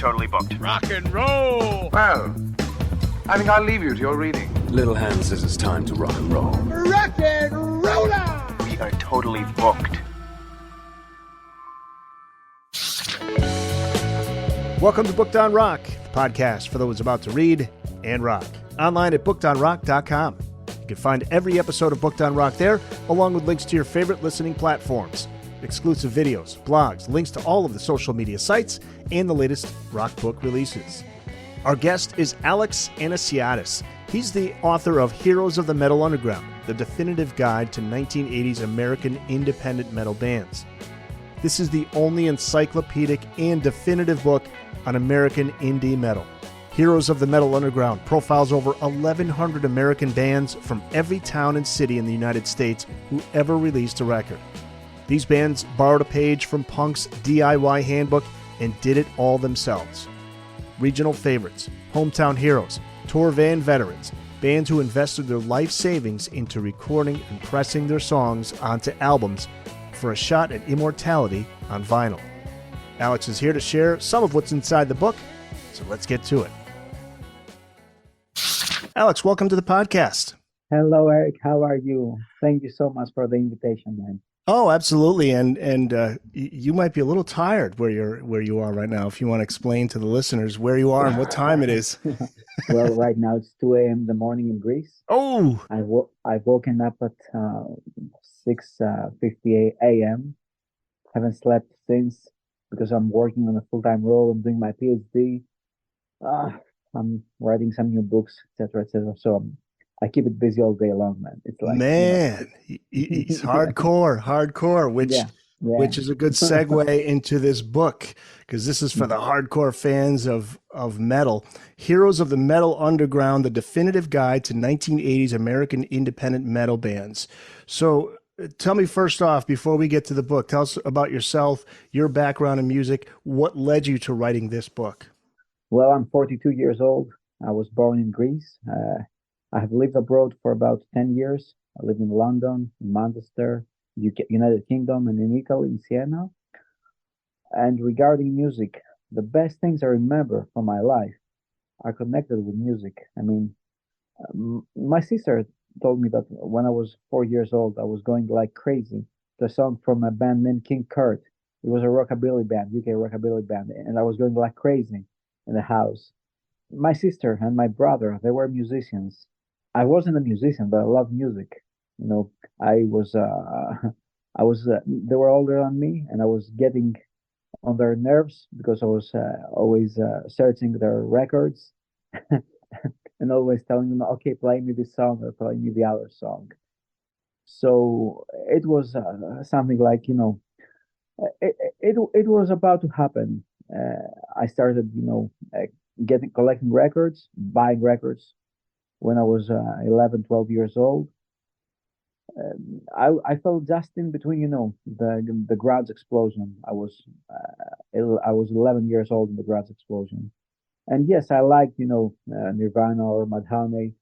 totally booked. Rock and roll! Well, I think I'll leave you to your reading. Little Hand says it's time to rock and roll. Rock and roller! We are totally booked. Welcome to Booked on Rock, the podcast for those about to read and rock. Online at bookedonrock.com. You can find every episode of Booked on Rock there, along with links to your favorite listening platforms, exclusive videos, blogs, links to all of the social media sites, and the latest rock book releases. Our guest is Alex Anesiadis. He's the author of Heroes of the Metal Underground, the definitive guide to 1980s American independent metal bands. This is the only encyclopedic and definitive book on American indie metal. Heroes of the Metal Underground profiles over 1,100 American bands from every town and city in the United States who ever released a record. These bands borrowed a page from Punk's DIY handbook and did it all themselves. Regional favorites, hometown heroes, tour van veterans, bands who invested their life savings into recording and pressing their songs onto albums for a shot at immortality on vinyl. Alex is here to share some of what's inside the book, so let's get to it. Alex, welcome to the podcast. Hello, Eric. How are you? Thank you so much for the invitation, man. Oh, absolutely. And you might be a little tired where you are right now. If you want to explain to the listeners where you are and what time it is. Well, right now it's 2 a.m. in the morning in Greece. Oh, I've woken up at 6:50 a.m. Haven't slept since because I'm working on a full-time role. I'm doing my PhD. I'm writing some new books, etc., etc. So I keep it busy all day long, man. It's like, man, he's hardcore, which is a good segue into this book, because this is for the hardcore fans of metal. Heroes of the Metal Underground, the definitive guide to 1980s American independent metal bands. So tell me first off, before we get to the book, tell us about yourself, your background in music. What led you to writing this book? Well, I'm 42 years old. I was born in Greece. I have lived abroad for about 10 years. I lived in London, in Manchester, UK, United Kingdom, and in Italy, in Siena. And regarding music, the best things I remember from my life are connected with music. I mean, my sister told me that when I was 4 years old, I was going like crazy to a song from a band named King Kurt. It was a rockabilly band, UK rockabilly band, and I was going like crazy in the house. My sister and my brother, they were musicians. I wasn't a musician, but I loved music. You know, they were older than me, and I was getting on their nerves because I was always searching their records and always telling them, okay, play me this song or play me the other song. So it was something like, it was about to happen. I started, collecting records, buying records when I was 11, 12 years old. I fell just in between, the grunge explosion. I was 11 years old in the grunge explosion, and yes, I liked Nirvana or Madhoney,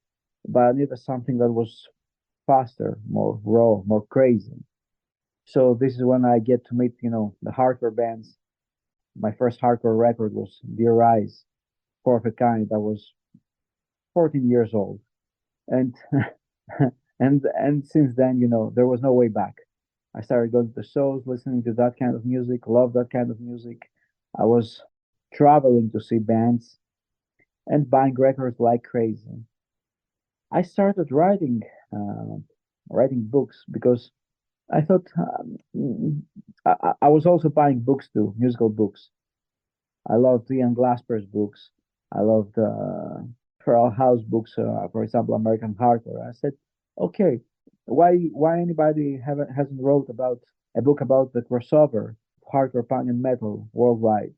but I needed something that was faster, more raw, more crazy. So this is when I get to meet the hardcore bands. My first hardcore record was Dear Eyes, Four of a Kind. I was 14 years old, and and since then, there was no way back. I started going to shows, listening to that kind of music, loved that kind of music. I was traveling to see bands and buying records like crazy. I started writing books because I thought I was also buying books too, musical books. I loved Ian Glasper's books. I loved Feral House books, for example, American Hardcore. I said, okay, why anybody hasn't wrote about a book about the crossover hardcore punk and metal worldwide?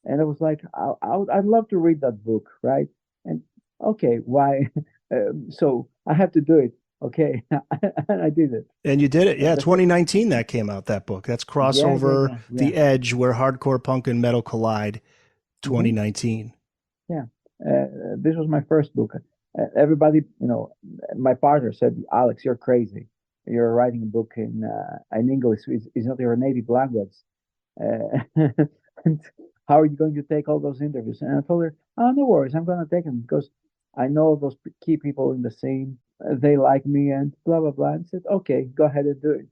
And I was like, I'd love to read that book, right? And okay, why? So I have to do it. Okay, and I did it. And you did it, yeah. 2019 that came out, that book. That's Crossover, yeah. The Edge, where hardcore punk and metal collide, 2019. Yeah, this was my first book. Everybody, my partner said, Alex, you're crazy. You're writing a book in English. It's not your native language. And how are you going to take all those interviews? And I told her, oh, no worries, I'm going to take them because I know those key people in the scene. They like me and blah, blah, blah. And said, okay, go ahead and do it.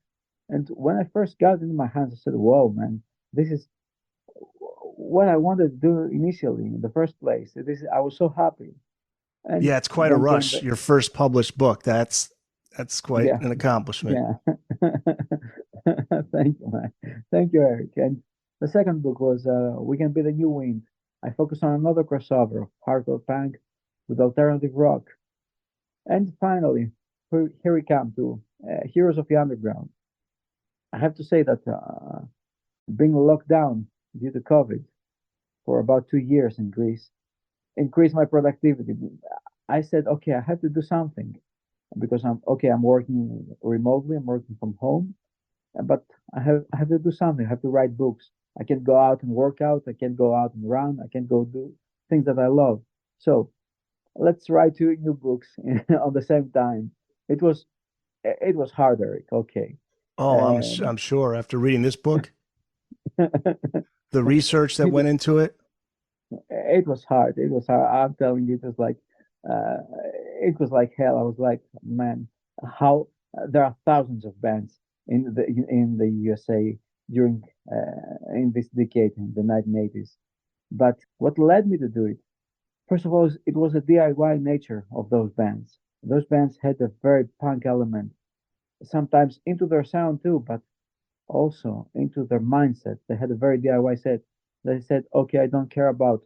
And when I first got it in my hands, I said, whoa, man, this is what I wanted to do initially in the first place. I was so happy. And Yeah, it's quite a then came rush. Your first published book. That's quite yeah, an accomplishment. yeah. Thank you, man. Thank you, Eric. And the second book was We Can Be the New Wind. I focused on another crossover of hardcore punk with alternative rock. And finally, here we come to Heroes of the Underground. I have to say that being locked down due to COVID for about 2 years in Greece increased my productivity. I said, okay, I have to do something because I'm working remotely, I'm working from home, but I have to do something. I have to write books. I can't go out and work out. I can't go out and run. I can't go do things that I love. So let's write two new books on the same time. It was it was hard, Eric. Okay. Oh, Um, I'm sure after reading this book, the research that it, went into it. it was hard. It was hard. I'm telling you, uh, it was like hell. I was like, man, how there are thousands of bands in the USA during in this decade in the 1980s. But what led me to do it, first of all, it was the DIY nature of those bands. Those bands had a very punk element, sometimes into their sound too, but also into their mindset. They had a very DIY set. They said, okay, I don't care about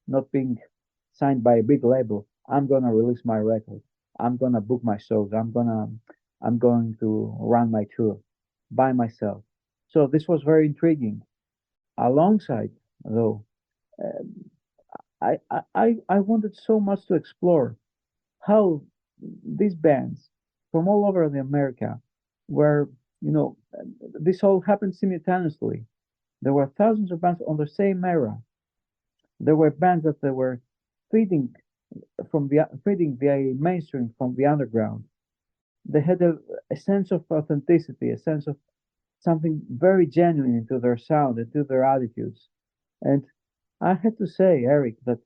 not being signed by a big label. I'm gonna release my record. I'm gonna book my shows. I'm going to run my tour by myself. So this was very intriguing. Alongside, though, um, I wanted so much to explore how these bands from all over the America were, this all happened simultaneously. There were thousands of bands on the same era. There were bands that they were feeding feeding the mainstream from the underground. They had a sense of authenticity, a sense of something very genuine into their sound, into their attitudes. And I had to say, Eric, that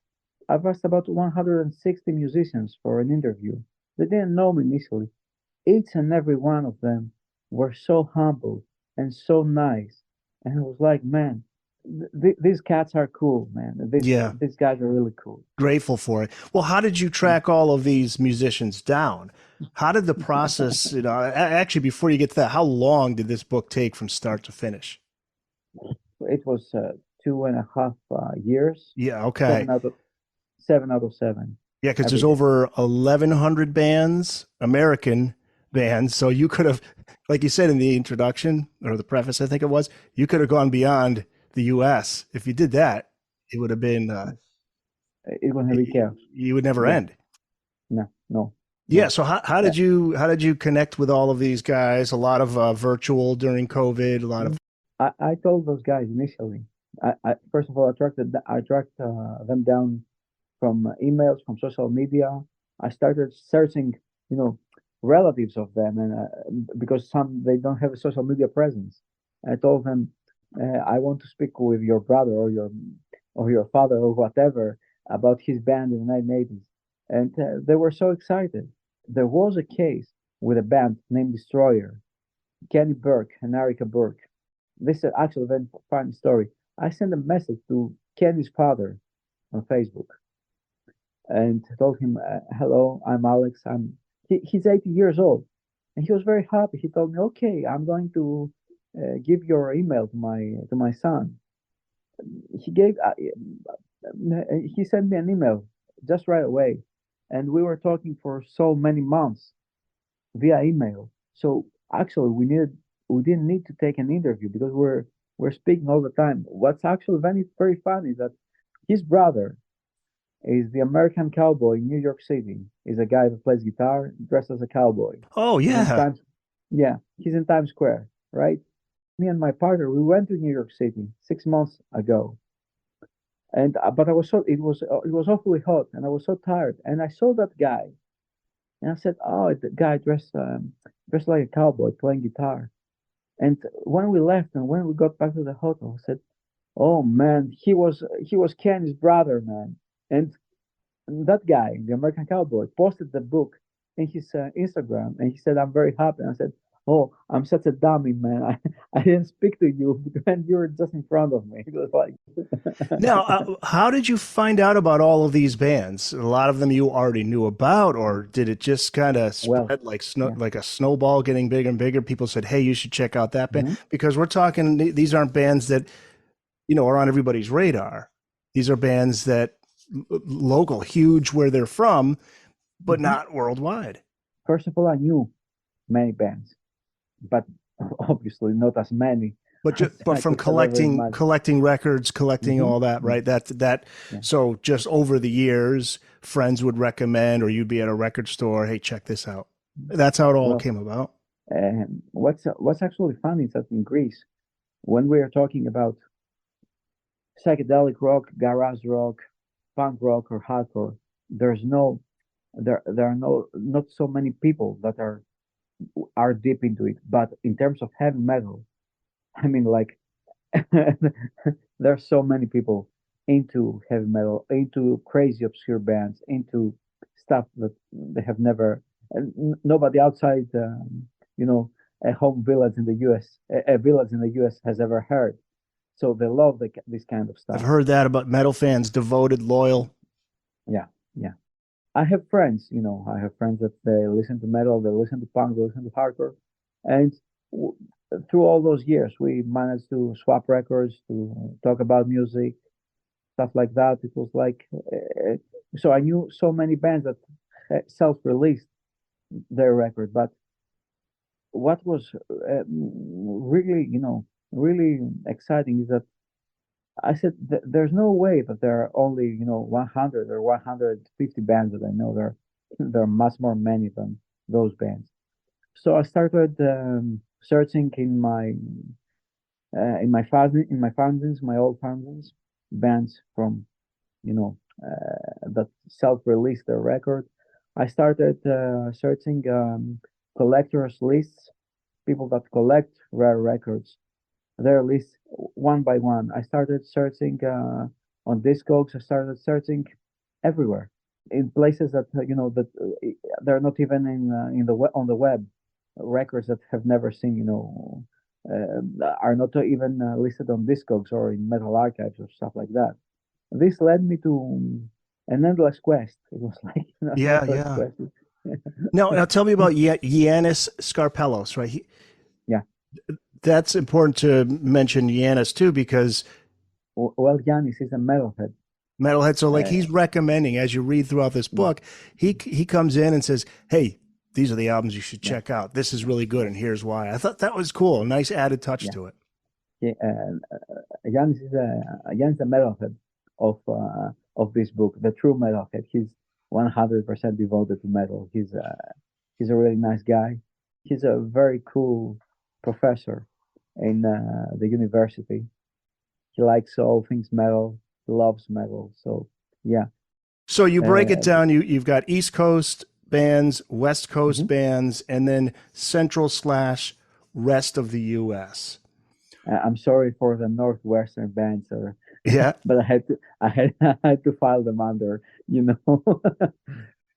I've asked about 160 musicians for an interview. They didn't know me initially. Each and every one of them were so humble and so nice. And I was like, man, these cats are cool, man. Yeah, These guys are really cool. grateful for it. Well, how did you track all of these musicians down? How did the process, actually, before you get to that, how long did this book take from start to finish? It was 2.5 years, Yeah, seven okay. out of 7 Yeah, because every there's day. over 1,100 bands, American bands. So you could have, like you said in the introduction or the preface, I think it was, you could have gone beyond the US. If you did that, it would have been, It won't be chaos. you would never Yeah, end. no, no, Yeah. no. So Yeah. how did you connect with all of these guys? A lot of virtual during COVID, a lot of, I told those guys initially. I first of all I tracked them down from emails, from social media. I started searching, you know, relatives of them, and because some they don't have a social media presence. I told them, I want to speak with your brother or your father or whatever about his band in the 1980s, and they were so excited. There was a case with a band named Destroyer, Kenny Burke and Erica Burke. This is actually a very funny story. I sent a message to Kenny's father on Facebook and told him, "Hello, I'm Alex. He's 80 years old, and he was very happy. He told me, "Okay, I'm going to give your email to my son." He gave he sent me an email just right away, and we were talking for so many months via email. So actually, we didn't need to take an interview because we're speaking all the time. What's actually very very funny is that his brother is the American cowboy in New York City. Is a guy that plays guitar, dressed as a cowboy. oh, He's in yeah. Times, yeah, he's in Times Square, right? Me and my partner, we went to New York City 6 months ago, and but I was so it was awfully hot, and I was so tired, and I saw that guy, and I said, "Oh, the guy dressed like a cowboy playing guitar." And when we left and when we got back to the hotel, I said, Oh man, he was Kenny's brother, man. And that guy, the American Cowboy, posted the book in his Instagram, and he said, "I'm very happy." And I said, "Oh, I'm such a dummy, man. I didn't speak to you when you were just in front of me." It was like, Now, how did you find out about all of these bands? A lot of them you already knew about, or did it just kind of well, spread like snow, yeah. like a snowball getting bigger and bigger? People said, "Hey, you should check out that band," Hmm. because we're talking. These aren't bands that are on everybody's radar. These are bands that local, huge where they're from, but Hmm. not worldwide. First of all, I knew many bands, but obviously not as many But as but I from could have ever imagined. collecting records, collecting Hmm. all that, right? That Yeah. so just over the years, friends would recommend, or you'd be at a record store, hey, check this out. That's how it all Well, came about. what's actually funny is that in Greece, when we are talking about psychedelic rock, garage rock, punk rock, or hardcore, there's no there are no not so many people that are deep into it. But in terms of heavy metal, I mean, like, there's so many people into heavy metal, into crazy obscure bands, into stuff that they have never, and nobody outside, you know, a home village in the U.S., a village in the U.S. has ever heard. So they love this kind of I've stuff. heard that about metal fans, devoted, loyal. Yeah, yeah. I have friends, I have friends that they listen to metal, they listen to punk, they listen to hardcore, and w- through all those years, we managed to swap records, to talk about music, stuff like that. It was like, so I knew so many bands that self-released their record. But what was really, really exciting is that I said there's no way that there are only 100 or 150 bands that I know. There are much more many than those bands. So I started searching in my fanzines, my old fanzines, bands from that self-released their record. I started searching collectors lists, people that collect rare records, their lists one by one. I started searching on Discogs. I started searching everywhere in places that that they're not even in the on the web. Records that have never seen, are not even listed on Discogs or in Metal Archives or stuff like that. This led me to an endless quest. It was like an Yeah, endless yeah. quest. Now tell me about Yannis Scarpelos, right? Yeah. That's important to mention Yannis too, because Well, Giannis is a metalhead. metalhead. So like Uh, he's recommending as you read throughout this yeah, book, he comes in and says, "Hey, these are the albums you should yeah, check out. This is really good, and here's why." I thought that was cool. A nice added touch yeah. to it. Yeah, Giannis is a metalhead of this book, the true metalhead. He's 100% devoted to metal. He's a really nice guy. He's a very cool professor in the university. He likes all things metal. He loves metal. So yeah. So you break it Uh, down. You've got East Coast bands, West Coast mhm. bands, and then Central slash rest of the U.S. I'm sorry for the northwestern bands, Yeah, but I had to file them under, you know.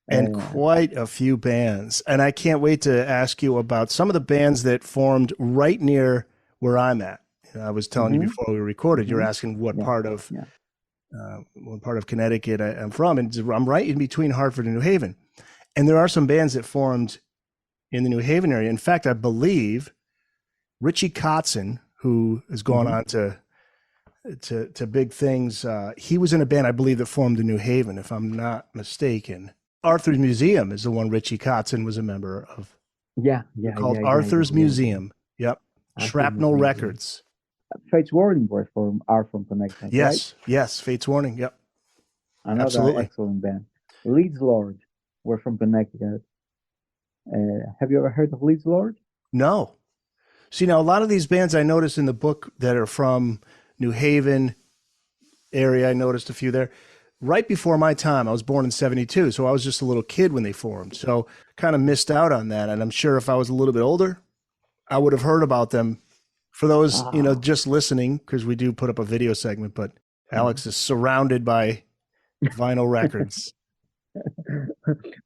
and uh, quite a few bands. And I can't wait to ask you about some of the bands that formed right near where I'm at. I was telling you hmm before we recorded. You're hmm asking Yeah, yeah. what part of Connecticut I'm from, and I'm right in between Hartford and New Haven. And there are some bands that formed in the New Haven area. In fact, I believe Richie Kotzen, who has gone hmm on to big things, he was in a band I believe that formed in New Haven, if I'm not mistaken. Arthur's Museum is the one Richie Kotzen was a member of. Yeah, They're yeah, called yeah, yeah, yeah, Arthur's yeah, yeah. Museum. Yep. Arthur Shrapnel Museum. Yeah. Records. Fates Warning are from Connecticut, right? Yes, yes. Fates Warning. Yep, Another absolutely. excellent band. Leeds Lord were from Connecticut. Have you ever heard of Leeds Lord? No. See, now a lot of these bands I noticed in the book that are from New Haven area, I noticed a few there. Right before my time, I was born in 72, so I was just a little kid when they formed. So kind of missed out on that. And I'm sure if I was a little bit older, I would have heard about them For those, Ah. just listening, because we do put up a video segment, but Alex is surrounded by vinyl records.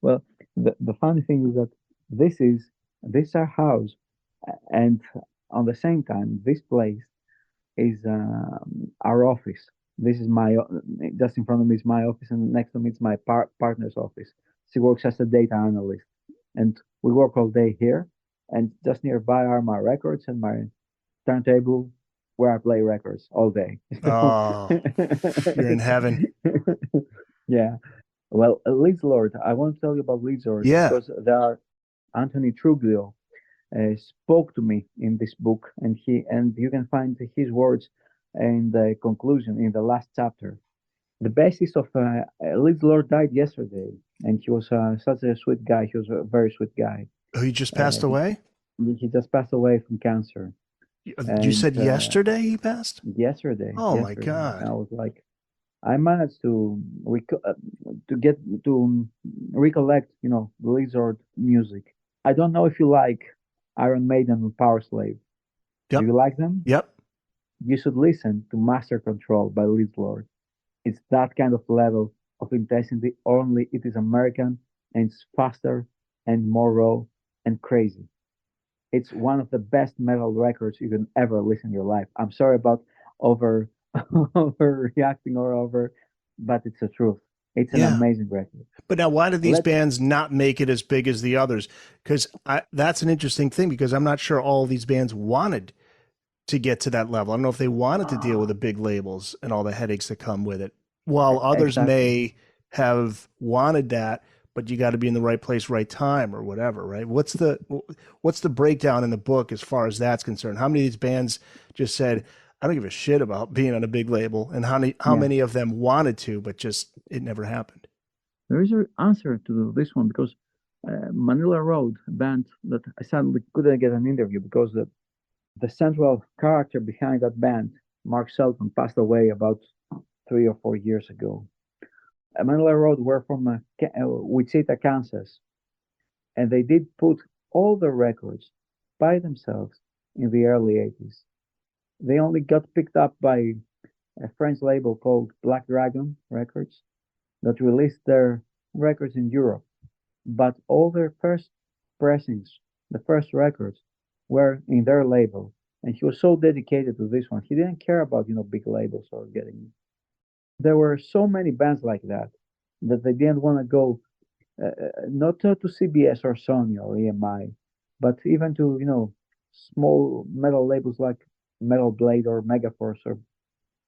Well, the funny thing is that this is our house, and on the same time, this place is our office. This is just in front of me is my office, and next to me is my partner's office. She works as a data analyst, and we work all day here. And just nearby are my records and my turntable where I play records all day. So, Oh, you're in heaven. yeah. Well, Leeds Lord, I want to tell you about Leeds Lord Yeah. because there are Anthony Truglio spoke to me in this book, and you can find his words in the conclusion in the last chapter. The basis of Leeds Lord died yesterday, and he was such a sweet guy. He was a very sweet guy. Oh, he just passed away? He just passed away from cancer. You said yesterday he passed? Yesterday. Oh, my yesterday. God. I was like, I managed to recollect, the Lizard music. I don't know if you like Iron Maiden and Power Slave. Yep. Do you like them? Yep. You should listen to Master Control by Liz Lord. It's that kind of level of intensity, only it is American and it's faster and more raw and crazy. It's one of the best metal records you can ever listen in your life. I'm sorry about over overreacting or over, but it's the truth. It's an amazing record. But now, why did these bands not make it as big as the others? Because that's an interesting thing, because I'm not sure all these bands wanted to get to that level. I don't know if they wanted to deal with the big labels and all the headaches that come with it, while others may have wanted that, but you got to be in the right place, right time, or whatever, right? What's the breakdown in the book as far as that's concerned? How many of these bands just said, I don't give a shit about being on a big label, and how many of them wanted to, but just it never happened? There is an answer to this one, because Manila Road, a band that I suddenly couldn't get an interview because the central character behind that band, Mark Shelton, passed away about 3 or 4 years ago. Manila Road were from Wichita, Kansas, and they did put all the records by themselves in the early 80s. They only got picked up by a French label called Black Dragon Records that released their records in Europe. But all their first pressings, the first records, were in their label. And he was so dedicated to this one. He didn't care about, big labels or getting. There were so many bands like that they didn't want to go, not to CBS or Sony or EMI, but even to, small metal labels like Metal Blade or Megaforce or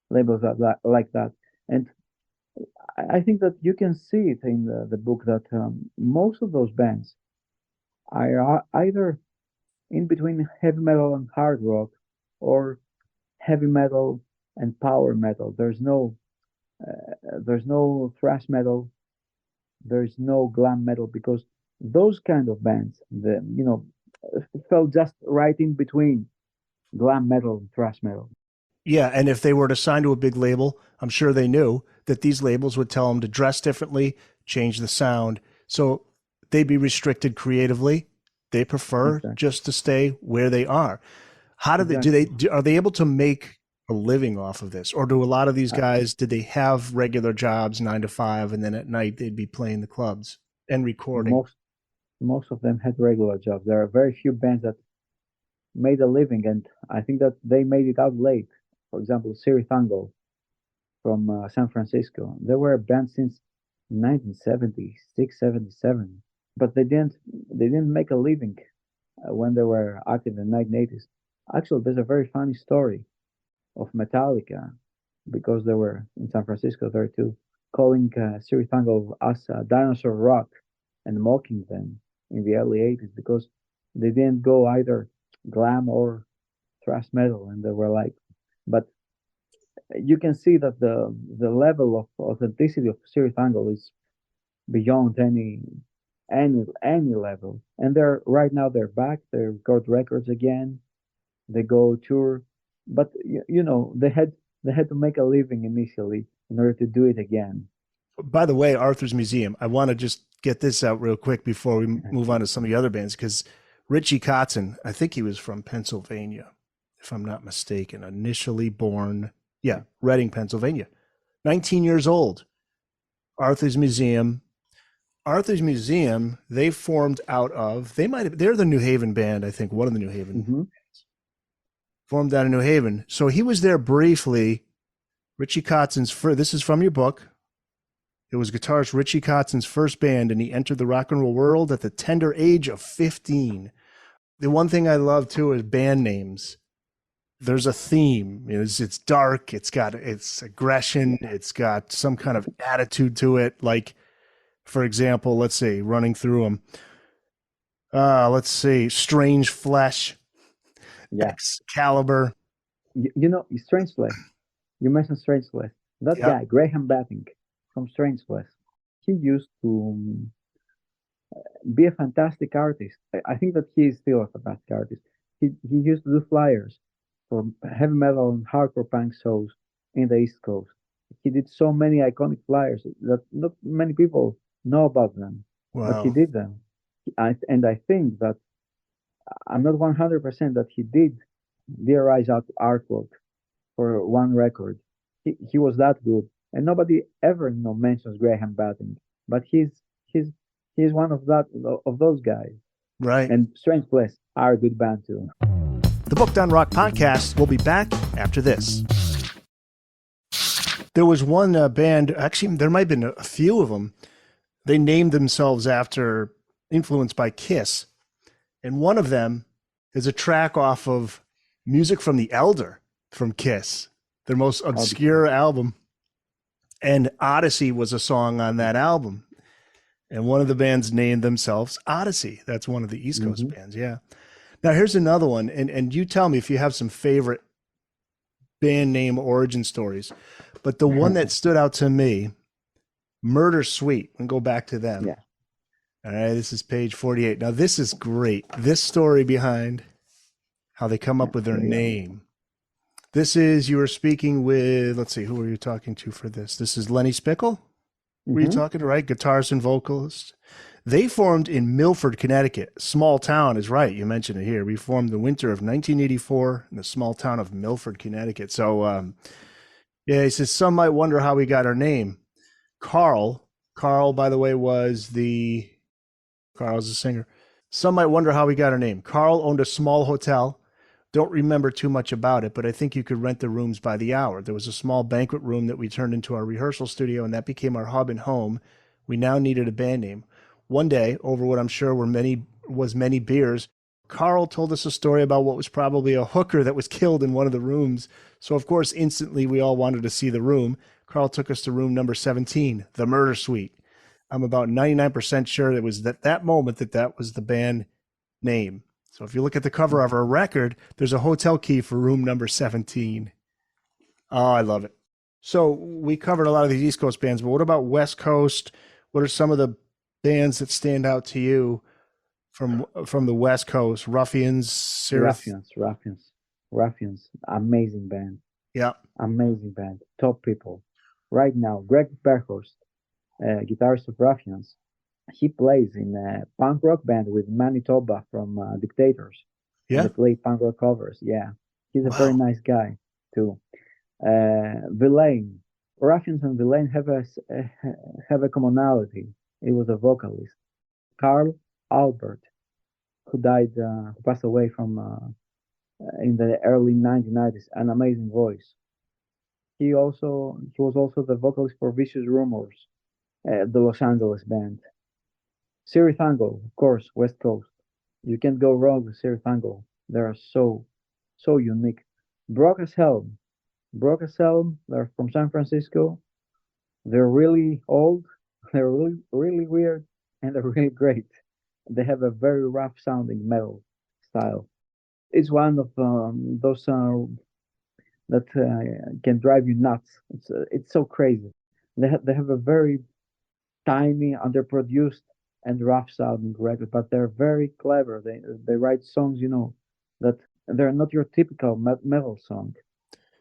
labels like that. And I think that you can see it in the book that most of those bands are either in between heavy metal and hard rock, or heavy metal and power metal. There's no thrash metal. There's no glam metal, because those kind of bands, fell just right in between glam metal and thrash metal. Yeah, and if they were to sign to a big label, I'm sure they knew that these labels would tell them to dress differently, change the sound, so they'd be restricted creatively. They prefer just to stay where they are. How do are they able to make a living off of this, or do a lot of these guys, did they have regular jobs 9 to 5, and then at night they'd be playing the clubs and recording? Most of them had regular jobs. There are very few bands that made a living, and I think that they made it out late. For example, Siritango from San Francisco. They were a band since 1976, 77, but they didn't make a living when they were active in the 1980s. Actually, there's a very funny story of Metallica, because they were in San Francisco there too, calling Siritango as dinosaur rock and mocking them in the early 80s because they didn't go either glam or thrash metal, and they were like, but you can see that the level of authenticity of Siritango is beyond any level. And they're back. They record records again. They go tour, but they had to make a living initially in order to do it again. By the way, Arthur's Museum, I want to just get this out real quick before we move on to some of the other bands, because Richie Kotzen, I think he was from Pennsylvania, if I'm not mistaken. Initially born, Reading, Pennsylvania. 19 years old. Arthur's Museum. Arthur's Museum, they formed out of, they're the New Haven band, I think, one of the New Haven bands. Formed out of New Haven. So he was there briefly. Richie Kotzen's this is from your book. It was guitarist Richie Kotzen's first band, and he entered the rock and roll world at the tender age of 15. The one thing I love too is band names. There's a theme. It's dark. It's aggression. It's got some kind of attitude to it. Like, for example, let's see, running through them. Let's see, Strange Flesh. Excalibur. Strange Flesh. You mentioned Strange Flesh. That guy, Graham Batting from Strange Flesh, he used to be a fantastic artist. I think that he is still a fantastic artist. He used to do flyers for heavy metal and hardcore punk shows in the East Coast. He did so many iconic flyers that not many people know about them. Wow. But he did them. And I think that I'm not 100% that he did DRI's artwork for one record. He was that good, and nobody ever mentions Graham Batting, but he's one of those guys. Right. And Strange Flesh are a good band too. The Booked on Rock podcast will be back after this. There was one band, actually there might have been a few of them. They named themselves after, influenced by Kiss. And one of them is a track off of Music from the Elder from Kiss, their most obscure album. And Odyssey was a song on that album. And one of the bands named themselves Odyssey. That's one of the East Coast bands, yeah. Now here's another one, and you tell me if you have some favorite band name origin stories. But the one that stood out to me, Murder Suite, and go back to them. Yeah. All right, this is page 48. Now this is great. This story behind how they come up with their name. This is, you were speaking with, let's see, who were you talking to for this? This is Lenny Spickle? Were you talking to, right? Guitarist and vocalist. They formed in Milford, Connecticut. Small town is right. You mentioned it here. We formed the winter of 1984 in the small town of Milford, Connecticut. So, he says, some might wonder how we got our name. Carl, by the way, Carl's the singer. Some might wonder how we got our name. Carl owned a small hotel. Don't remember too much about it, but I think you could rent the rooms by the hour. There was a small banquet room that we turned into our rehearsal studio, and that became our hub and home. We now needed a band name. One day, over what I'm sure was many beers, Carl told us a story about what was probably a hooker that was killed in one of the rooms. So, of course, instantly we all wanted to see the room. Carl took us to room number 17, the Murder Suite. I'm about 99% sure it was that moment that was the band name. So if you look at the cover of our record, there's a hotel key for room number 17. Oh, I love it. So we covered a lot of these East Coast bands, but what about West Coast? What are some of the bands that stand out to you from the West Coast? Ruffians, Ruffians. Amazing band. Yeah. Amazing band. Top people. Right now, Greg Berhorst, guitarist of Ruffians, he plays in a punk rock band with Manitoba from Dictators. Yeah. They play punk rock covers. Yeah. He's a very nice guy, too. Villain. Ruffians and Villain have a commonality. He was a vocalist. Carl Albert, who passed away from in the early 1990s, an amazing voice. He was also the vocalist for Vicious Rumors, the Los Angeles band. Siri Tango, of course, West Coast. You can't go wrong with Siri Tango. They are so unique. Brock as Helm, they're from San Francisco. They're really old, they're really, really weird, and they're really great. They have a very rough sounding metal style. It's one of those that can drive you nuts. It's so crazy. They have a very tiny, underproduced, and rough sounding record, but they're very clever. They write songs, that they're not your typical metal song.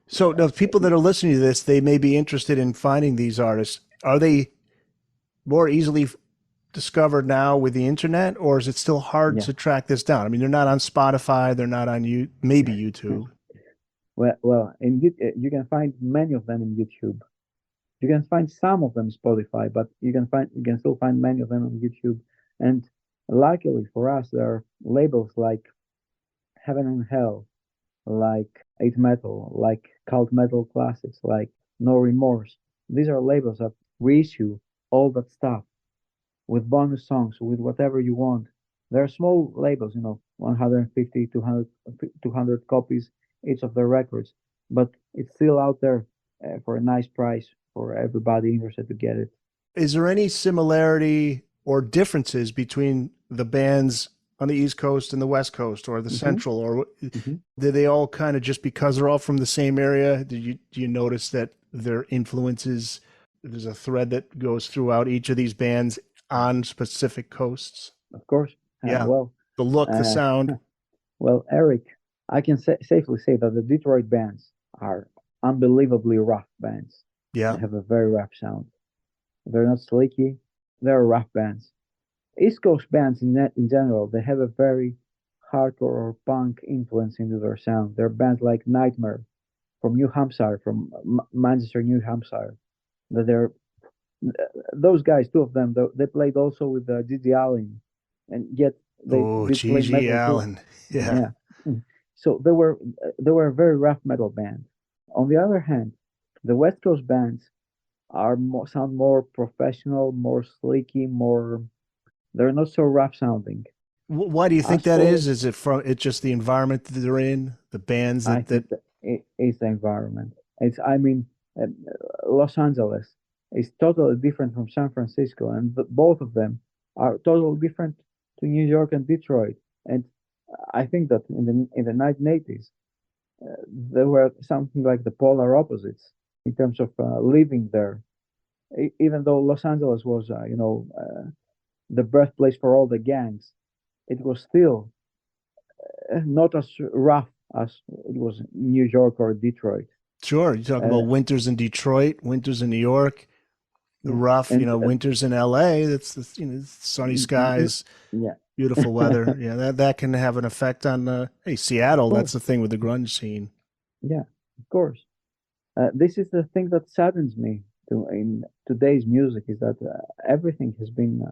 So now people that are listening to this, they may be interested in finding these artists. Are they more easily discovered now with the internet, or is it still hard to track this down? I mean, they're not on Spotify, they're not on maybe YouTube. Well, you can find many of them in YouTube. You can find some of them in Spotify, but you can still find many of them on YouTube. And luckily for us, there are labels like Heaven and Hell, like Eight Metal, like Cult Metal Classics, like No Remorse. These are labels that reissue all that stuff with bonus songs, with whatever you want. They're small labels, 150, 200, 200 copies each of their records, but it's still out there for a nice price for everybody interested to get it. Is there any similarity or differences between the bands on the East Coast and the West Coast, or the Central, or did they all kind of, just because they're all from the same area, do you notice that their influences, there's a thread that goes throughout each of these bands on specific coasts? Of course. Yeah. Well, the look, the sound. Well, Eric, I can safely say that the Detroit bands are unbelievably rough bands. Yeah. They have a very rough sound. They're not slicky. They're rough bands. East Coast bands in general, they have a very hardcore or punk influence into their sound. There are bands like Nightmare from New Hampshire, from Manchester, New Hampshire. That they're those guys, two of them, they played also with Gigi Allen, and yet they did play Gigi metal Allen. too. Yeah. So they were a very rough metal band. On the other hand, the West Coast bands sound more professional, more sleeky, more. They're not so rough sounding. Why do you think that is? Is it from it's just the environment that they're in, the bands I think that it's the environment. Los Angeles is totally different from San Francisco, and both of them are totally different to New York and Detroit. And I think that in the 1980s, there were something like the polar opposites in terms of living there. Even though Los Angeles was, the birthplace for all the gangs, it was still not as rough as it was New York or Detroit. Sure. You talk about winters in Detroit, winters in New York, rough, winters in LA. That's sunny skies, beautiful weather. Yeah, that can have an effect on Seattle. That's the thing with the grunge scene. Yeah, of course. This is the thing that saddens me in today's music, is that everything has been.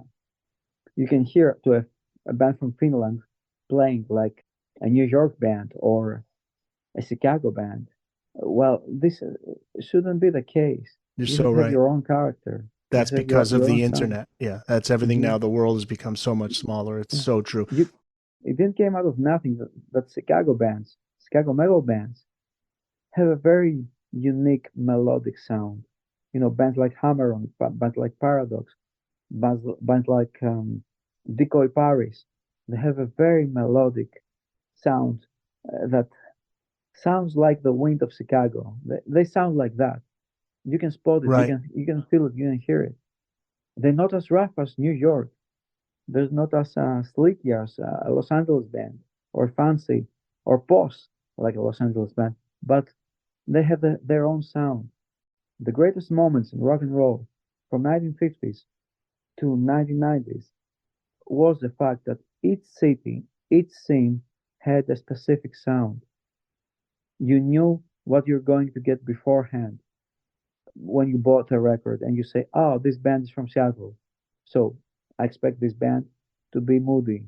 You can hear to a band from Finland playing like a New York band or a Chicago band. Well, this shouldn't be the case. You're You so have right. your own character. That's because of the internet. Sound. Yeah, that's everything now. The world has become so much smaller. It's so true. It didn't came out of nothing that Chicago metal bands, have a very unique melodic sound. Bands like Hammer-On, bands like Paradox, bands like Decoy Paris, they have a very melodic sound that sounds like the wind of Chicago. They sound like that. You can spot it. Right. You can feel it. You can hear it. They're not as rough as New York. They're not as sleeky as a Los Angeles band, or fancy, or posh like a Los Angeles band. But they have their own sound. The greatest moments in rock and roll from 1950s to 1990s was the fact that each city, each scene had a specific sound. You knew what you're going to get beforehand when you bought a record, and you say, "Oh, this band is from Seattle, so I expect this band to be moody.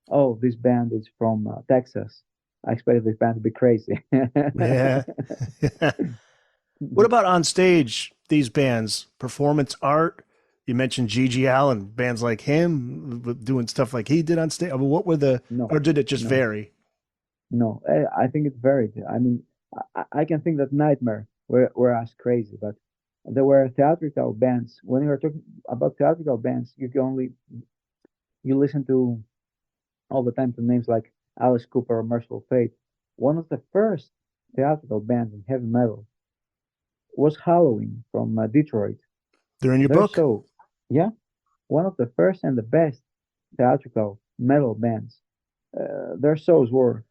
Oh, this band is from Texas. I expect this band to be crazy." Yeah. What about on stage, these bands? Performance art? You mentioned Gigi Allen, bands like him doing stuff like he did on stage. I mean, what were or did it just vary? No, I think it varied. I mean, I can think that Nightmare were as crazy, but there were theatrical bands. When you are talking about theatrical bands, you listen to all the time to names like Alice Cooper or Merciful Fate. One of the first theatrical bands in heavy metal was Halloween from Detroit. They're in your book? So, yeah, one of the first and the best theatrical metal bands. Their shows were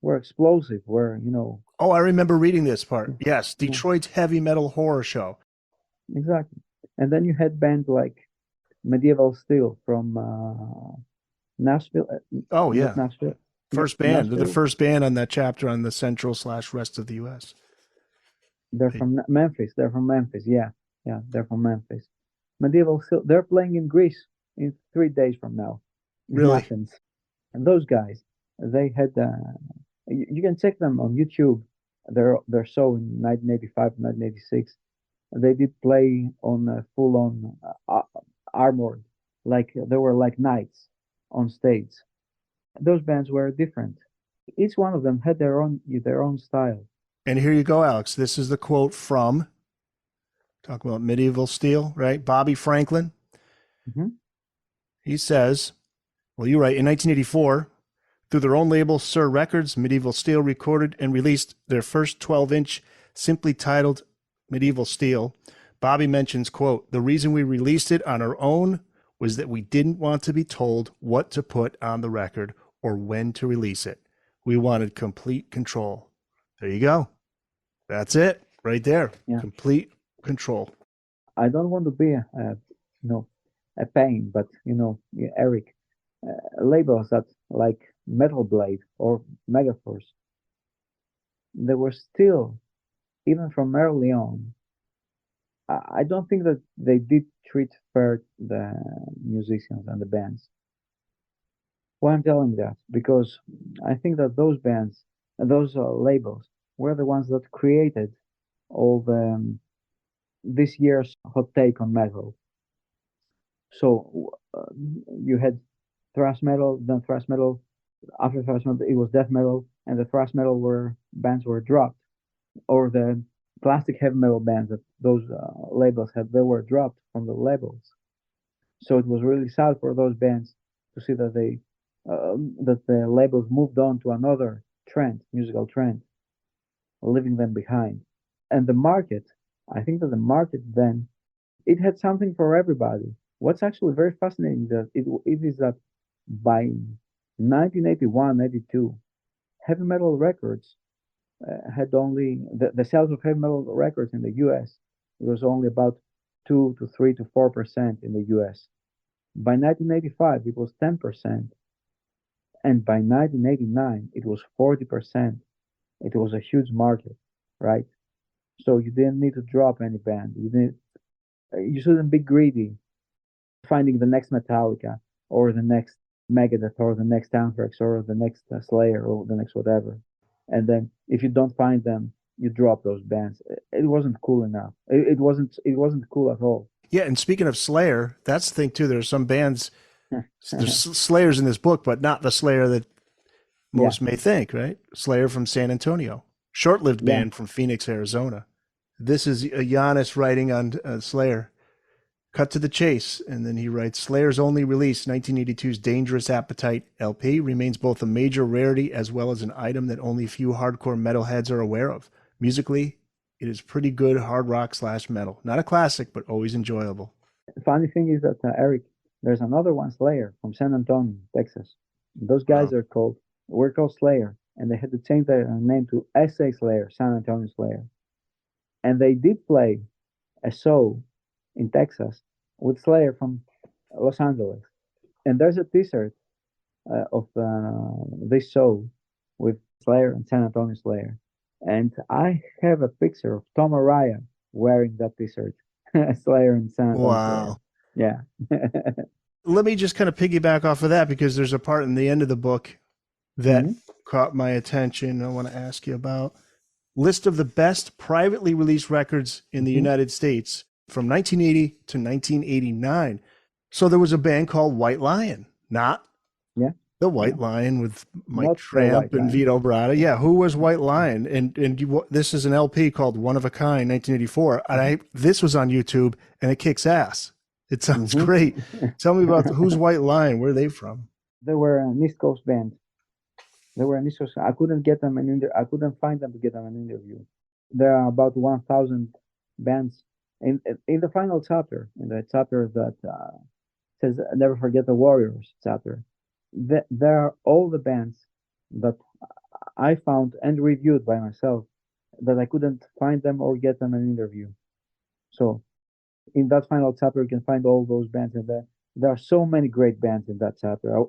explosive, Oh, I remember reading this part. Yes, Detroit's heavy metal horror show. Exactly. And then you had bands like Medieval Steel from Nashville. Oh, yeah. Nashville. First band. They're the first band on that chapter on the central/rest of the U.S. They're from Memphis. They're from Memphis. Yeah, they're from Memphis. Medieval. They're playing in Greece in 3 days from now. In Really? Athens. And those guys, they had. You can check them on YouTube. They're show in 1985, 1986. They did play on full on armored, like they were like knights on stage. Those bands were different. Each one of them had their own style. And here you go, Alex. This is the quote from, talk about medieval steel, right? Bobby Franklin. Mm-hmm. He says, well, you write, in 1984, through their own label, Sir Records, Medieval Steel recorded and released their first 12-inch, simply titled Medieval Steel. Bobby mentions, quote, the reason we released it on our own was that we didn't want to be told what to put on the record or when to release it. We wanted complete control. There you go. That's it right there. Yeah. Complete control. I don't want to be a pain, but Eric, labels that like Metal Blade or Megaforce, they were still, even from early on, I don't think that they did treat fair the musicians and the bands. Why I'm telling that? Because I think that those bands and those labels were the ones that created all the this year's hot take on metal. So you had thrash metal, then thrash metal. After thrash metal, it was death metal, and the thrash metal bands were dropped, or the classic heavy metal bands that those labels had, they were dropped from the labels. So it was really sad for those bands to see that that the labels moved on to another musical trend, leaving them behind. And the market, I think that the market then, it had something for everybody. What's actually very fascinating that it is that by 1981, 82, heavy metal records had only the sales of heavy metal records in the U.S. It was only about 2 to 3 to 4% in the U.S. By 1985, it was 10%, and by 1989, it was 40%. It was a huge market, right? So you didn't need to drop any band. You shouldn't be greedy, finding the next Metallica or the next Megadeth or the next Anthrax or the next Slayer or the next whatever. And then if you don't find them, you drop those bands. It wasn't cool enough. It wasn't cool at all. Yeah, and speaking of Slayer, that's the thing too. There's some bands, there's Slayers in this book, but not the Slayer that most may think, right? Slayer from San Antonio, short-lived band from Phoenix, Arizona. This is Giannis writing on Slayer. Cut to the chase, and then he writes, Slayer's only release, 1982's Dangerous Appetite LP, remains both a major rarity as well as an item that only few hardcore metalheads are aware of. Musically, it is pretty good hard rock / metal. Not a classic, but always enjoyable. The funny thing is that, Eric, there's another one, Slayer, from San Antonio, Texas. Those guys were called Slayer, and they had to change their name to SA Slayer, San Antonio Slayer. And they did play a show in Texas with Slayer from Los Angeles. And there's a t-shirt of this show with Slayer and San Antonio Slayer. And I have a picture of Tom Araya wearing that t-shirt. Slayer and San Antonio Wow. Slayer. Yeah. Let me just kind of piggyback off of that, because there's a part in the end of the book that caught my attention. I want to ask you about. List of the best privately released records in the United States from 1980 to 1989. So there was a band called White Lion, not the White Lion with Mike Tramp and Vito Bratta. Yeah, who was White Lion? And this is an LP called One of a Kind, 1984. And this was on YouTube, and it kicks ass. It sounds great. Tell me about who's White Lion? Where are they from? They were an East Coast band. They were an East Coast. I couldn't get them I couldn't find them to get them an interview. There are about 1,000 bands in the final chapter, in the chapter that says "Never Forget the Warriors" chapter. There are all the bands that I found and reviewed by myself that I couldn't find them or get them an interview. So in that final chapter, you can find all those bands, and there are so many great bands in that chapter.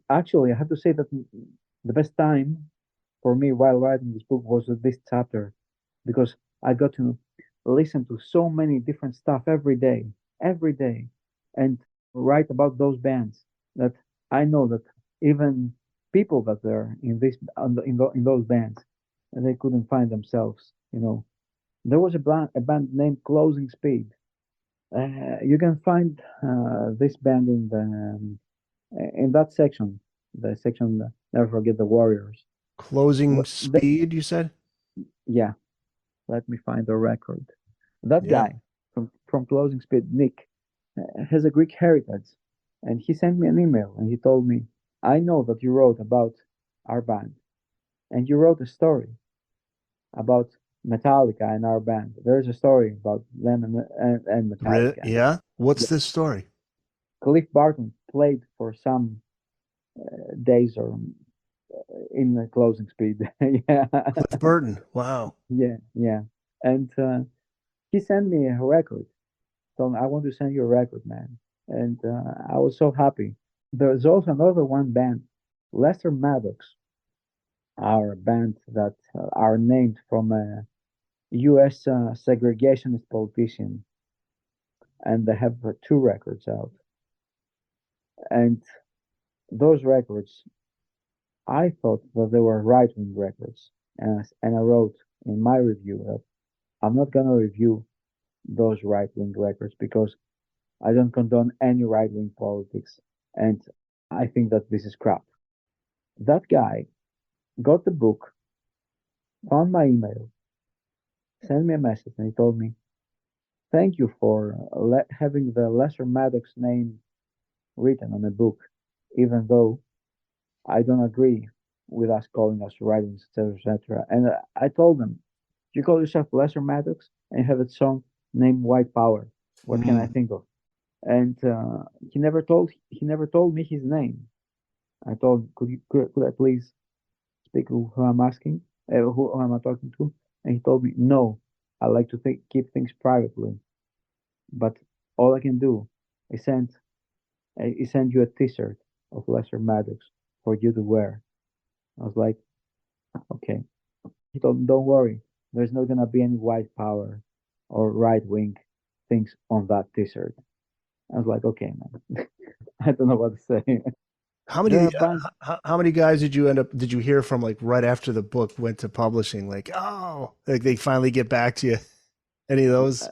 Actually, I have to say that The best time for me while writing this book was this chapter, because I got to listen to so many different stuff every day, and write about those bands that I know that even people that are in this in those bands, and they couldn't find themselves. There was a band named Closing Speed. You can find this band in that section, the section Never Forget the Warriors. Closing The, Speed, you said? yeah, let me find the record. That Yeah. guy from Closing Speed, Nick, has a Greek heritage, and he sent me an email and he told me, "I know that you wrote about our band, and you wrote a story about Metallica and our band. There is a story about them and Metallica." Yeah. What's Yeah. this story? Cliff Barton played for some days or in the Closing Speed. Yeah, Cliff Burton. Wow. yeah. And he sent me a record. Told me, "I want to send you a record, man." And I was so happy. There's also another one band, Lester Maddox, our band that are named from a U.S. Segregationist politician, and they have two records out. And those records, I thought that they were right-wing records, and I wrote in my review that I'm not gonna review those right-wing records because I don't condone any right-wing politics, and I think that this is crap. That guy got the book, found my email, sent me a message, and he told me, "Thank you for having the Lesser Maddox name written on a book, even though I don't agree with us calling us writings, etc., etc." And I told him, "You call yourself Lesser Maddox and you have a song named White Power. What can I Mm. think of?" And he never told me his name. I told him, could I please speak who I'm asking, who am I talking to? And he told me, "No, I like to keep things privately, but all I can do is send you a T-shirt of Lesser Maddox for you to wear." I was like, "Okay." He told me, "Don't worry, there's not gonna be any white power or right wing things on that T-shirt." I was like, "Okay, man." I don't know what to say. How There many are bands. how many guys did you hear from like right after the book went to publishing? Like, oh, like they finally get back to you. Any of those?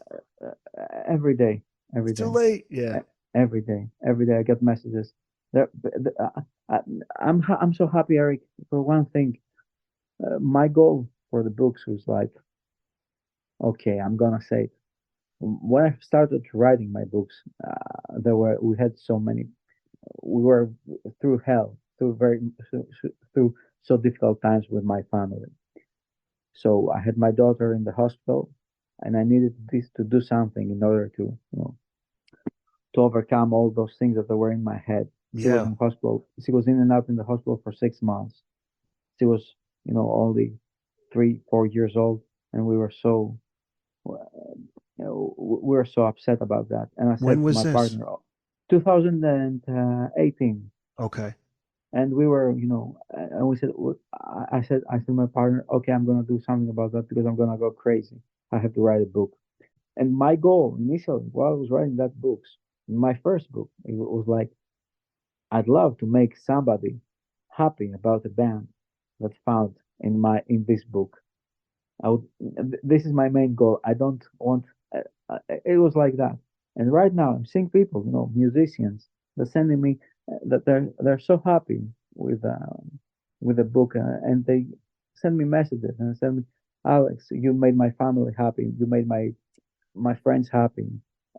Every day, every It's too day, late. Yeah. e- every day I get messages. I'm so happy, Eric. For one thing, my goal for the books was like, okay, I'm gonna say it. When I started writing my books, we had so many. We were through hell, through so difficult times with my family. So I had my daughter in the hospital, and I needed this to do something in order to overcome all those things that were in my head. She was Yeah. in hospital. She was in and out in the hospital for 6 months. She was, only 3, 4 years old, and we were so upset about that. And I When said to was my this? partner, 2018, Okay. and we were, and we said, I said to my partner, "Okay, I'm gonna do something about that because I'm gonna go crazy. I have to write a book." And my goal initially, while I was writing that books, my first book, it was like, I'd love to make somebody happy about a band that's found in this book. This is my main goal. I don't want. It was like that, and right now I'm seeing people, musicians, they're sending me that they're so happy with the book, and they send me messages and send me, "Alex, you made my family happy. You made my friends happy."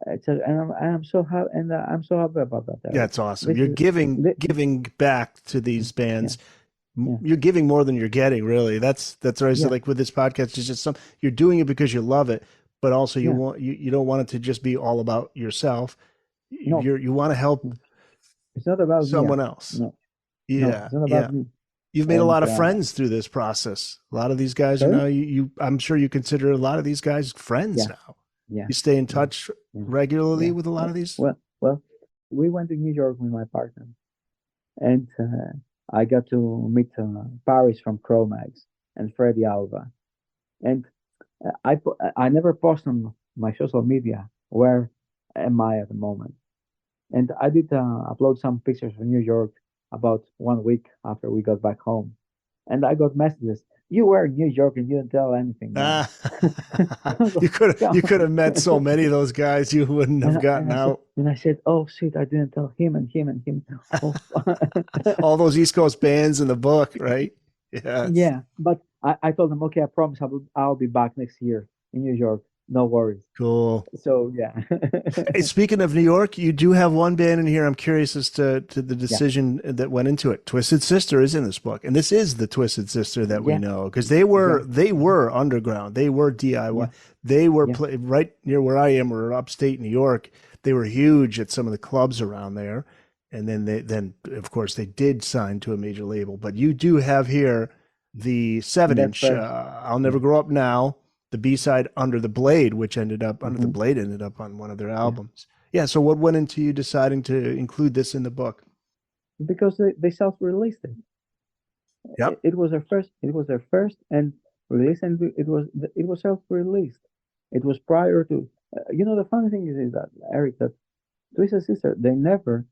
And I'm so happy, and I'm so happy about that, Yeah, Eric. it's awesome. This You're is thi- giving back to these yeah, bands. yeah, You're giving more than you're getting, really. That's what I said. yeah, Like with this podcast, it's just you're doing it because you love it, but also yeah. you don't want it to just be all about yourself. No, You want to help it's not about me, someone Eric. else. No, no, Yeah, it's not about yeah. me. You've made a And lot of friends through this process. A lot of these guys are sorry, now I'm sure you consider a lot of these guys friends yeah, now. yeah, You stay in yeah, touch yeah, regularly yeah. with a lot of these. Well, we went to New York with my partner, and I got to meet Paris from Chromags and Freddie Alva. And I never post on my social media where am I at the moment. And I did upload some pictures from New York about 1 week after we got back home. And I got messages. You were in New York and you didn't tell anything, man. Ah, I was you could like, you could have met so many of those guys you wouldn't have gotten out. and I said, oh shit, I didn't tell him and him and him. Oh, All those East Coast bands in the book, right? Yes. yeah, but I told them, okay, I promise I'll be back next year in New York. No worries. Cool. So yeah, Hey, speaking of New York, you do have one band in here. I'm curious as to the yeah, decision that went into it. Twisted Sister is in this book, and this is the Twisted Sister that we yeah, know because they were exactly. underground. They were DIY. Yeah, They were yeah, right near where I am, or upstate New York. They were huge at some of the clubs around there, and then of course they did sign to a major label. But you do have here the seven their inch. first. I'll Yeah, never grow up now, the B-side Under the Blade, which hmm, ended up on one of their yeah, albums. Yeah, so what went into you deciding to include this in the book? because they self-released it. Yep. It was their first. It was their first and release, and it was self-released. It was prior to. The funny thing is that Eric, that Twisted Sister, they never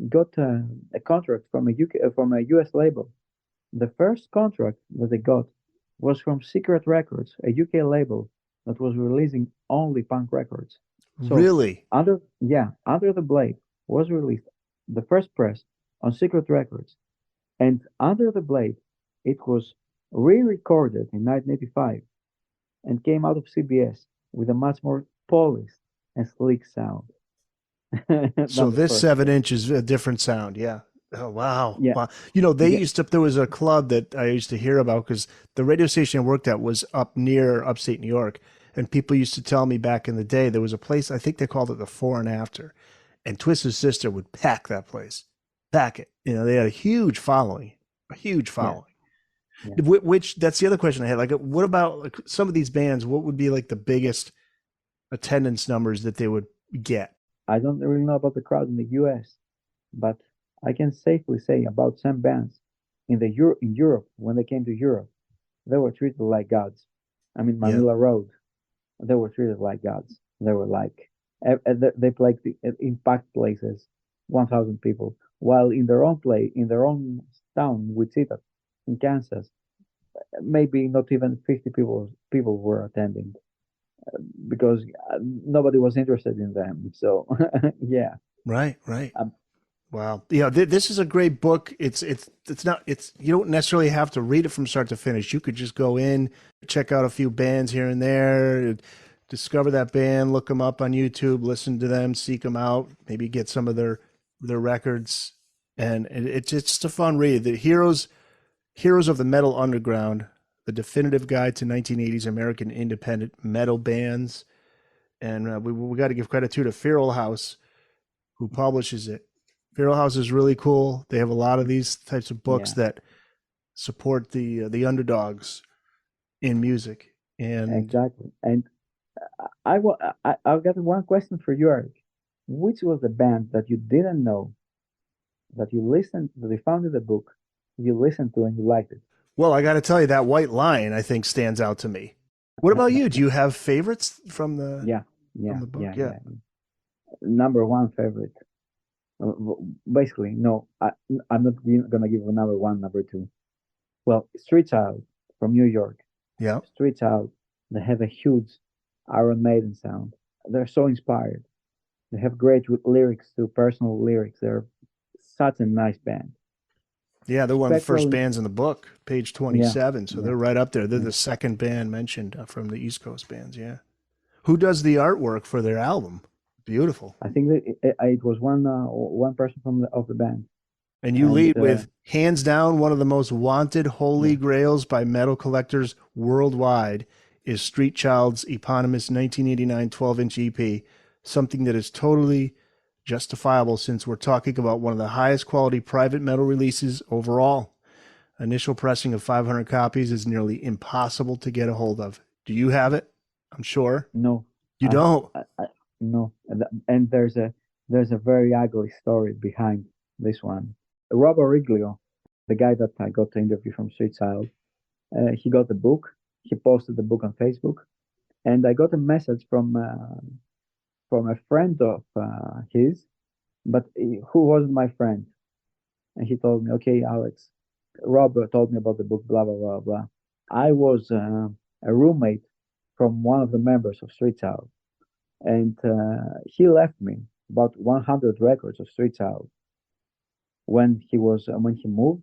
got a contract from a UK from a US label. The first contract that they got was from Secret Records, a UK label that was releasing only punk records. So Really? Under the Blade was released the first press on Secret Records, and Under the Blade it was re-recorded in 1985 and came out of CBS with a much more polished and sleek sound So than the this first seven press. inch is a different sound. Yeah. Oh wow. Yeah, Wow. You know, yeah, there was a club that I used to hear about because the radio station I worked at was up near upstate New York. And people used to tell me back in the day there was a place, I think they called it the Fore and After. And Twisted Sister would pack that place. Pack it. You know, they had a huge following. A huge yeah, following. yeah. Which that's the other question I had. Like what about like some of these bands, what would be like the biggest attendance numbers that they would get? I don't really know about the crowd in the US, but I can safely say about some bands in Europe when they came to Europe, they were treated like gods. I mean, Yeah. Manila Road, they were treated like gods. They were like they played in packed places, 1,000 people, while in their own town, Wichita, in Kansas, maybe not even 50 people were attending because nobody was interested in them. So yeah, Right, right. um, Wow. Yeah, this is a great book. It's not it's you don't necessarily have to read it from start to finish. You could just go in, check out a few bands here and there, discover that band, look them up on YouTube, listen to them, seek them out, maybe get some of their records, and it's just a fun read. The Heroes of the Metal Underground, the definitive guide to 1980s American independent metal bands, and we got to give credit to Feral House who publishes it. Feral House is really cool. They have a lot of these types of books yeah, that support the underdogs in music. And exactly. And I've got one question for you, Eric. Which was the band that you didn't know that you found in the book, you listened to and you liked it? well, I got to tell you that White Lion I think stands out to me. What about you? Do you have favorites Yeah, from yeah, the book? yeah, Yeah. yeah. Number one favorite. Basically, no, I'm not gonna give a number one, number two. Well, Street Child from New York. Yeah. Street Child, they have a huge Iron Maiden sound. They're so inspired. They have great lyrics too, personal lyrics. They're such a nice band. Yeah, they're one of the first Spectral, bands in the book, page yeah, 27. So yeah, they're right up there. They're yeah. the second band mentioned from the East Coast bands. Yeah. Who does the artwork for their album? Beautiful. I think that it was one person from of the band, And you and lead with hands down one of the most wanted holy yeah, grails by metal collectors worldwide is Street Child's eponymous 1989 12-inch EP, something that is totally justifiable since we're talking about one of the highest quality private metal releases overall. Initial pressing of 500 copies is nearly impossible to get a hold of. Do you have it? I'm sure. no, You don't. no, and there's a very ugly story behind this one. Rob Origlio, the guy that I got to interview from Street Child, he got the book. He posted the book on Facebook, and I got a message from a friend of his, but who wasn't my friend. And he told me, "Okay, Alex, Robert told me about the book, blah blah blah blah." I was a roommate from one of the members of Street Child, and he left me about 100 records of Street Child when he moved,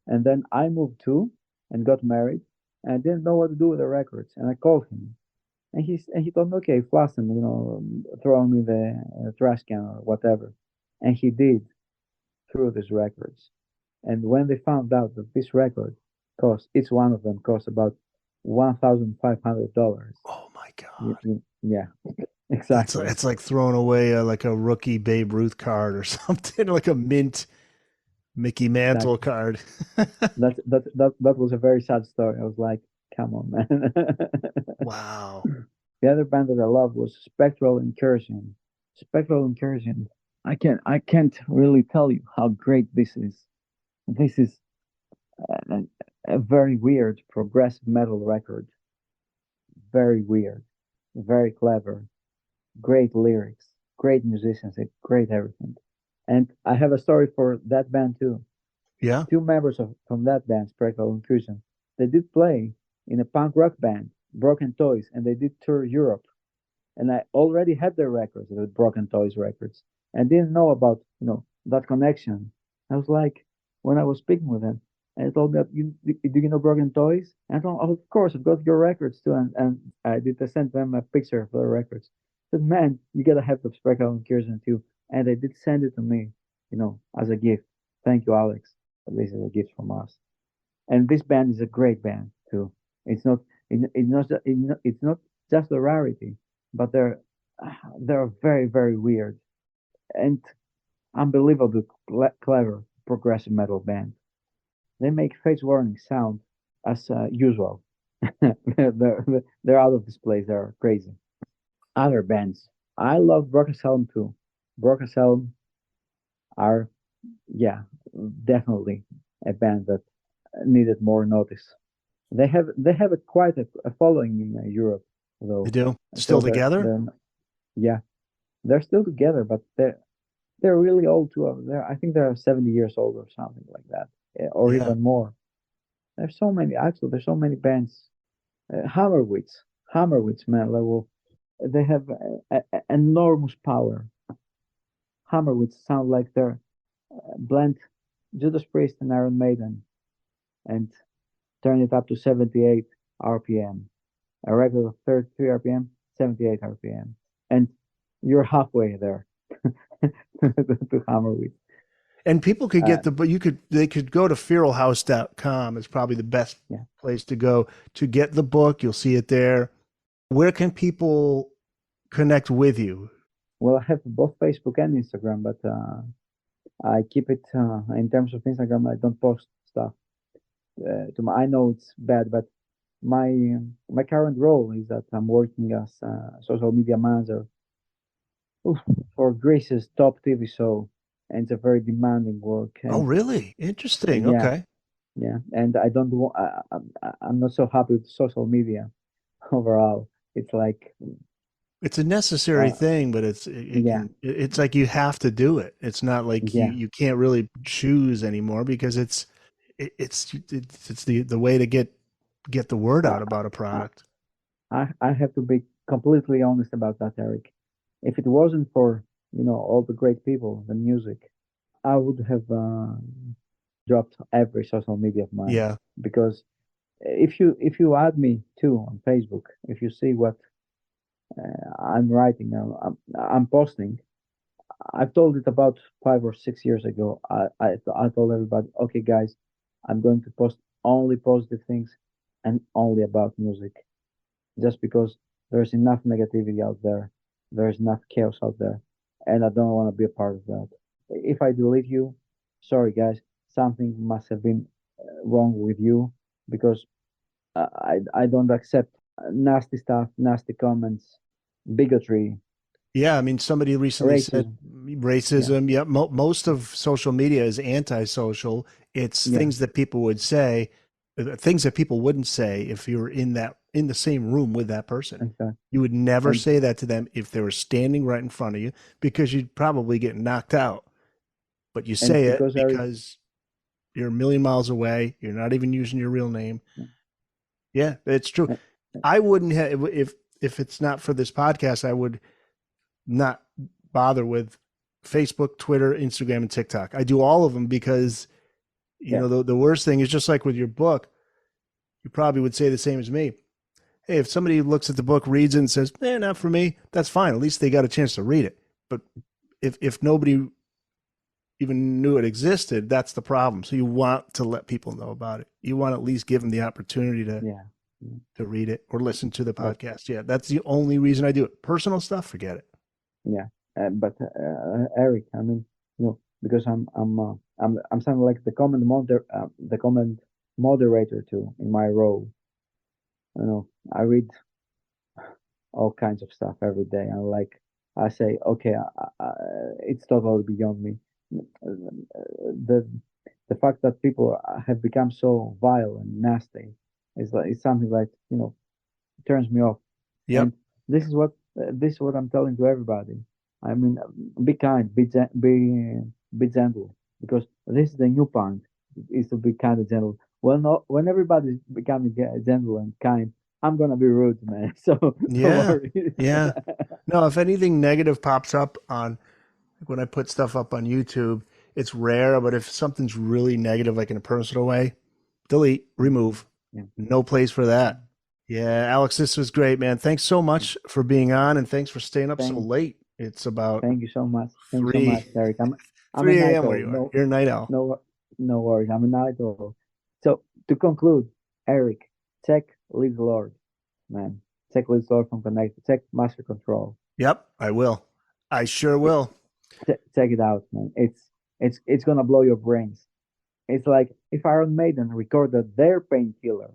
and then I moved too and got married, and I didn't know what to do with the records, and I called him, and he told me, "Okay, flush them, throw me the trash can or whatever," and he did through these records. And when they found out that this record cost, each one of them cost about $1,500. Oh my God. Yeah, It's, exactly. it's like throwing away like a rookie Babe Ruth card or something, like a mint Mickey Mantle Exactly. card. That was a very sad story. I was like, come on, man. Wow. The other band that I loved was Spectral Incursion. Spectral Incursion. I can't really tell you how great this is. This is a, a very weird progressive metal record. Very weird, very clever, great lyrics, great musicians, and great everything. And I have a story for that band too. Yeah. Two members from that band, Spectral Incursion, they did play in a punk rock band, Broken Toys, and they did tour Europe. And I already had their records, the Broken Toys records, and didn't know about that connection. I was like, when I was speaking with them, and I told me, do you know Broken Toys? And I told them, "Oh, of course, I've got your records too." And I sent them a picture of their records. I said, "Man, you gotta have the Spectral and Kirsten too." And they did send it to me, as a gift. Thank you, Alex. This is a gift from us. And this band is a great band too. It's not it's not just a rarity, but they're very very weird and unbelievably clever progressive metal band. They make Face Warning sound as usual. They're out of this place. They're crazy. Other bands, I love Broken Helm too. Broken Helm are, yeah, definitely a band that needed more notice. They have quite a following in Europe, They though. do. So Still together? yeah, they're still together, but they're really old too. I think they're 70 years old or something like that, or Yeah. even more. There's so many. Actually, there's so many bands. Hammerwitz, man, they have enormous power. Hammerwitz sound like they're blend Judas Priest and Iron Maiden and turn it up to 78 RPM. A record of 33 RPM, 78 RPM. And you're halfway there to Hammerwitz. And people could Uh, get they could go to feralhouse.com. It's probably the best yeah. place to go to get the book. You'll see it there. Where can people connect with you? Well, I have both Facebook and Instagram, but I keep it in terms of Instagram. I don't post stuff. I know it's bad, but my current role is that I'm working as a social media manager for Greece's top TV show, and it's a very demanding work. Oh, And really? Interesting. yeah, Okay. yeah, and I don't want. I'm not so happy with social media overall. It's like, It's a necessary uh, thing, but yeah, it's like you have to do it. It's not like yeah. you can't really choose anymore because it's the way to get the word Uh, out about a I, product. I have to be completely honest about that, Eric. If it wasn't for all the great people, the music, I would have dropped every social media of mine Yeah. because if you add me too on Facebook, if you see what I'm writing now, I'm posting. I've told it about 5 or 6 years ago. I told everybody, okay, guys, I'm going to post only positive things and only about music, just because there's enough negativity out there, there's enough chaos out there, and I don't want to be a part of that. If I delete you, sorry, guys, something must have been wrong with you because I don't accept nasty stuff, nasty comments, bigotry, Yeah, I mean, somebody recently said, racism. Racism. Yeah. Most of social media is antisocial. It's Yeah. things that people would say, things that people wouldn't say if you were in the same room with that person. Exactly. You would never And- say that to them if they were standing right in front of you, because you'd probably get knocked out. But you say it because because you're a million miles away. You're not even using your real name. Yeah, it's true. Yeah. I wouldn't have, if it's not for this podcast, I would not bother with Facebook, Twitter, Instagram, and TikTok. I do all of them because, you know, the worst thing is, just like with your book, you probably would say the same as me. Hey, if somebody looks at the book, reads it, and says, not for me, that's fine. At least they got a chance to read it. But if nobody even knew it existed, that's the problem. So you want to let people know about it. You want to at least give them the opportunity to read it or listen to the podcast. Yeah, that's the only reason I do it. Personal stuff, forget it. Yeah, but Eric, I mean, you know, because I'm sounding like the comment moderator too in my role. You know, I read all kinds of stuff every day, and like I say, okay, it's totally beyond me. The fact that people have become so vile and nasty is like, it's something like, you know, turns me off. Yep. And this is what I'm telling to everybody. I mean, be kind, be gentle, because this is the new punk, is to be kind and gentle. When everybody's becoming gentle and kind, I'm gonna be rude, man. So don't worry. Yeah. No, if anything negative pops up on, when I put stuff up on YouTube, it's rare, but if something's really negative, like in a personal way, delete, remove. Yeah. No place for that. Yeah, Alex, this was great, man. Thanks so much for being on, and thanks for staying up so late. It's about Thank you so much. Thank you so much, Eric. I'm 3 a night a.m. owl. where you are. You're a night owl. No worries. I'm a night owl. So to conclude, Eric, check Liz Lord, man. Check Liz Lord from Connect. Check Master Control. Yep, I will. I sure will. Check it out, man. It's gonna blow your brains. It's like if Iron Maiden recorded their Painkiller,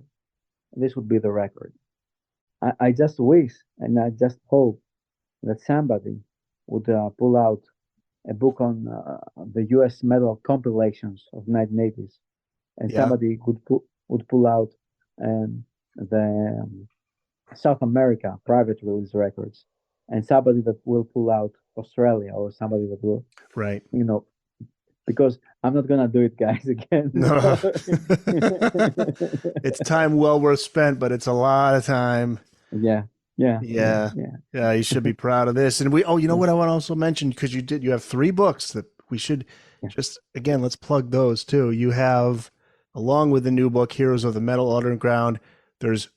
this would be the record. I just wish and I just hope that somebody would pull out a book on the U.S. metal compilations of 1980s, and somebody would pull out the South America private release records, and somebody that will pull out Australia, or somebody that will, right, you know, because I'm not gonna do it, guys, again. No. It's time well worth spent, but it's a lot of time. Yeah. You should be proud of this. And you know what I want to also mention, because you have 3 books that we should just, again, let's plug those too. You have, along with the new book, Heroes of the Metal Underground, there's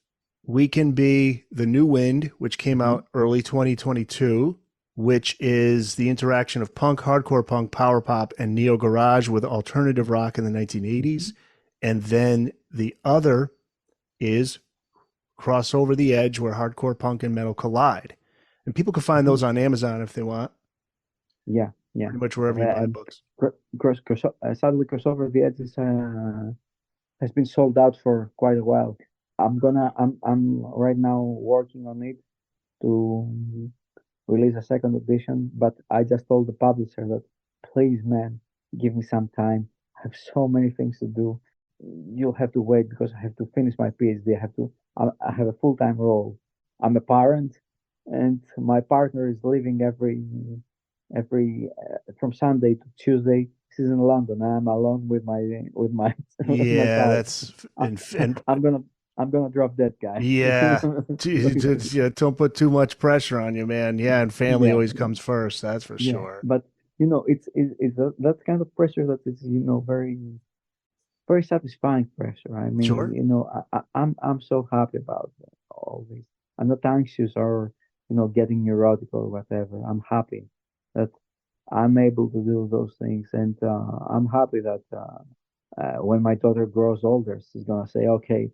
We Can Be the New Wind, which came out early 2022, which is the interaction of punk, hardcore punk, power pop, and neo garage with alternative rock in the 1980s. And then the other is Cross Over the Edge, where hardcore punk and metal collide. And people can find those on Amazon if they want. Yeah. Pretty much wherever you buy books. Sadly, Cross Over the Edge has been sold out for quite a while. I'm right now working on it to release a second edition, but I just told the publisher that, please, man, give me some time. I have so many things to do. You'll have to wait, because I have to finish my PhD. I have a full-time role. I'm a parent, and my partner is leaving every from Sunday to Tuesday. She's in London. I'm alone with my Yeah, that's and I'm gonna drop that guy. Yeah. Don't put too much pressure on you, man. Yeah, and family always comes first. That's for sure. But you know, it's that kind of pressure that is, you know, very, very satisfying pressure. I mean, you know, I'm so happy about all this. I'm not anxious or, you know, getting neurotic or whatever. I'm happy that I'm able to do those things, and I'm happy that when my daughter grows older, she's gonna say, okay,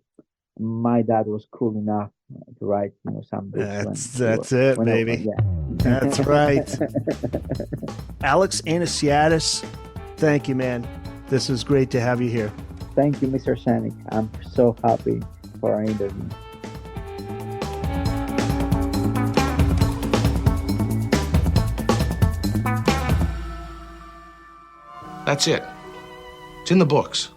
my dad was cool enough to write, you know, some books. That's it, baby. That's right. Alex Anesiadis, thank you, man. This is great to have you here. Thank you, Mr. Senich. I'm so happy for our interview. That's it. It's in the books.